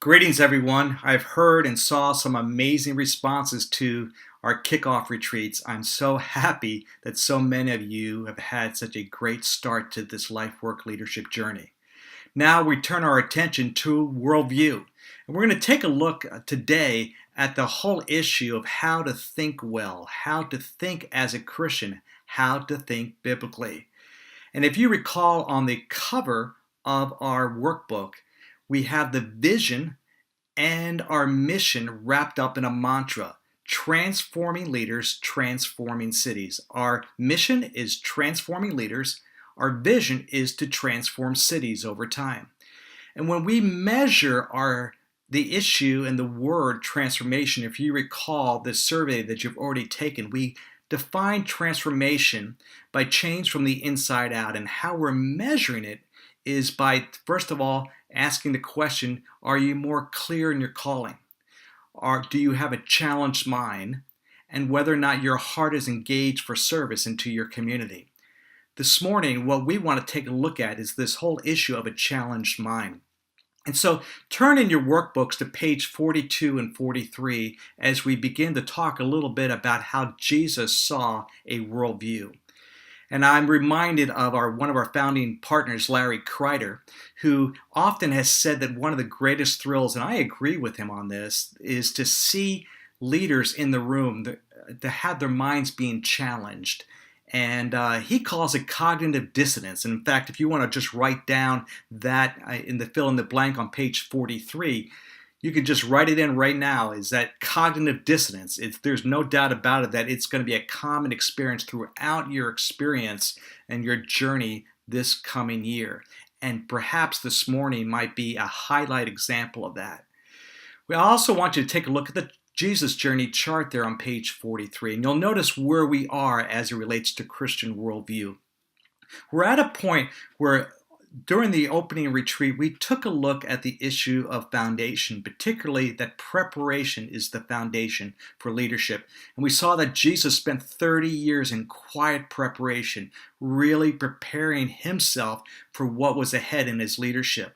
Greetings, everyone. I've heard and saw some amazing responses to our kickoff retreats. I'm so happy that so many of you have had such a great start to this Lifework leadership journey. Now we turn our attention to Worldview. And we're going to take a look today at the whole issue of how to think well, how to think as a Christian, how to think biblically. And if you recall on the cover of our workbook, we have the vision and our mission wrapped up in a mantra: transforming leaders, transforming cities. Our mission is transforming leaders. Our vision is to transform cities over time. And when we measure the issue and the word transformation, if you recall the survey that you've already taken, we define transformation by change from the inside out, and how we're measuring it is by, first of all, asking the question, are you more clear in your calling? Or do you have a challenged mind? And whether or not your heart is engaged for service into your community. This morning, what we want to take a look at is this whole issue of a challenged mind. And so turn in your workbooks to page 42 and 43 as we begin to talk a little bit about how Jesus saw a worldview. And I'm reminded of one of our founding partners, Larry Kreider, who often has said that one of the greatest thrills, and I agree with him on this, is to see leaders in the room, to have their minds being challenged. And he calls it cognitive dissonance. And in fact, if you want to just write down that in the fill in the blank on page 43, you could just write it in right now, is that cognitive dissonance. There's no doubt about it that it's going to be a common experience throughout your experience and your journey this coming year. And perhaps this morning might be a highlight example of that. We also want you to take a look at the Jesus journey chart there on page 43, and you'll notice where we are as it relates to Christian worldview. We're at a point where during the opening retreat, we took a look at the issue of foundation, particularly that preparation is the foundation for leadership. And we saw that Jesus spent 30 years in quiet preparation, really preparing himself for what was ahead in his leadership.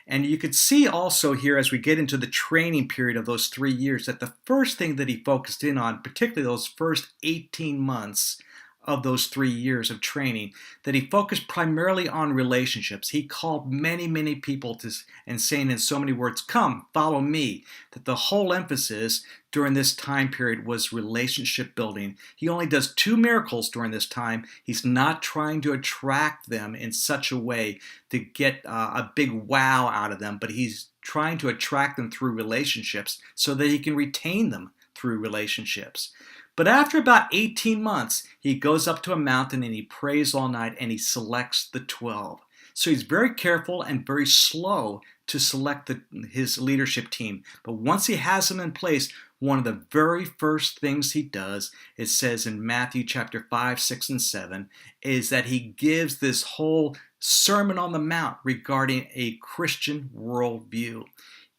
And you could see also here as we get into the training period of those 3 years that the first thing that he focused in on, particularly those first 18 months of those 3 years of training, that he focused primarily on relationships. He called many, many people to, and saying in so many words, come, follow me. That the whole emphasis during this time period was relationship building. He only does 2 miracles during this time. He's not trying to attract them in such a way to get a big wow out of them, but he's trying to attract them through relationships so that he can retain them through relationships. But after about 18 months, he goes up to a mountain and he prays all night and he selects the 12. So he's very careful and very slow to select his leadership team. But once he has them in place, one of the very first things he does, it says in Matthew chapter 5, 6, and 7, is that he gives this whole Sermon on the Mount regarding a Christian worldview.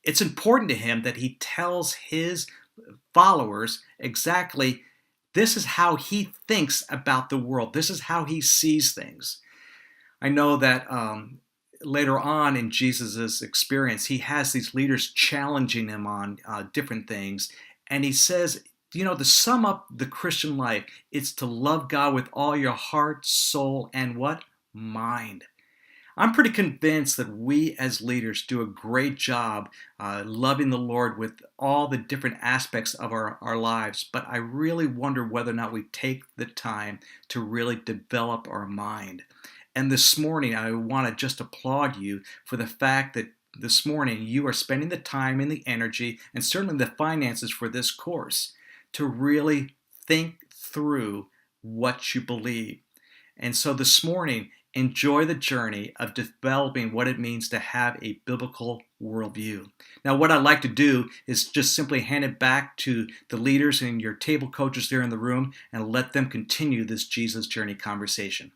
It's important to him that he tells his followers exactly this is how he thinks about the world. This is how he sees things. I know that later on in Jesus' experience, he has these leaders challenging him on different things. And he says, to sum up the Christian life, it's to love God with all your heart, soul, and what? Mind. I'm pretty convinced that we as leaders do a great job loving the Lord with all the different aspects of our lives, but I really wonder whether or not we take the time to really develop our mind. And this morning, I want to just applaud you for the fact that this morning you are spending the time and the energy and certainly the finances for this course to really think through what you believe. And so this morning, enjoy the journey of developing what it means to have a biblical worldview. Now, what I'd like to do is just simply hand it back to the leaders and your table coaches there in the room and let them continue this Jesus journey conversation.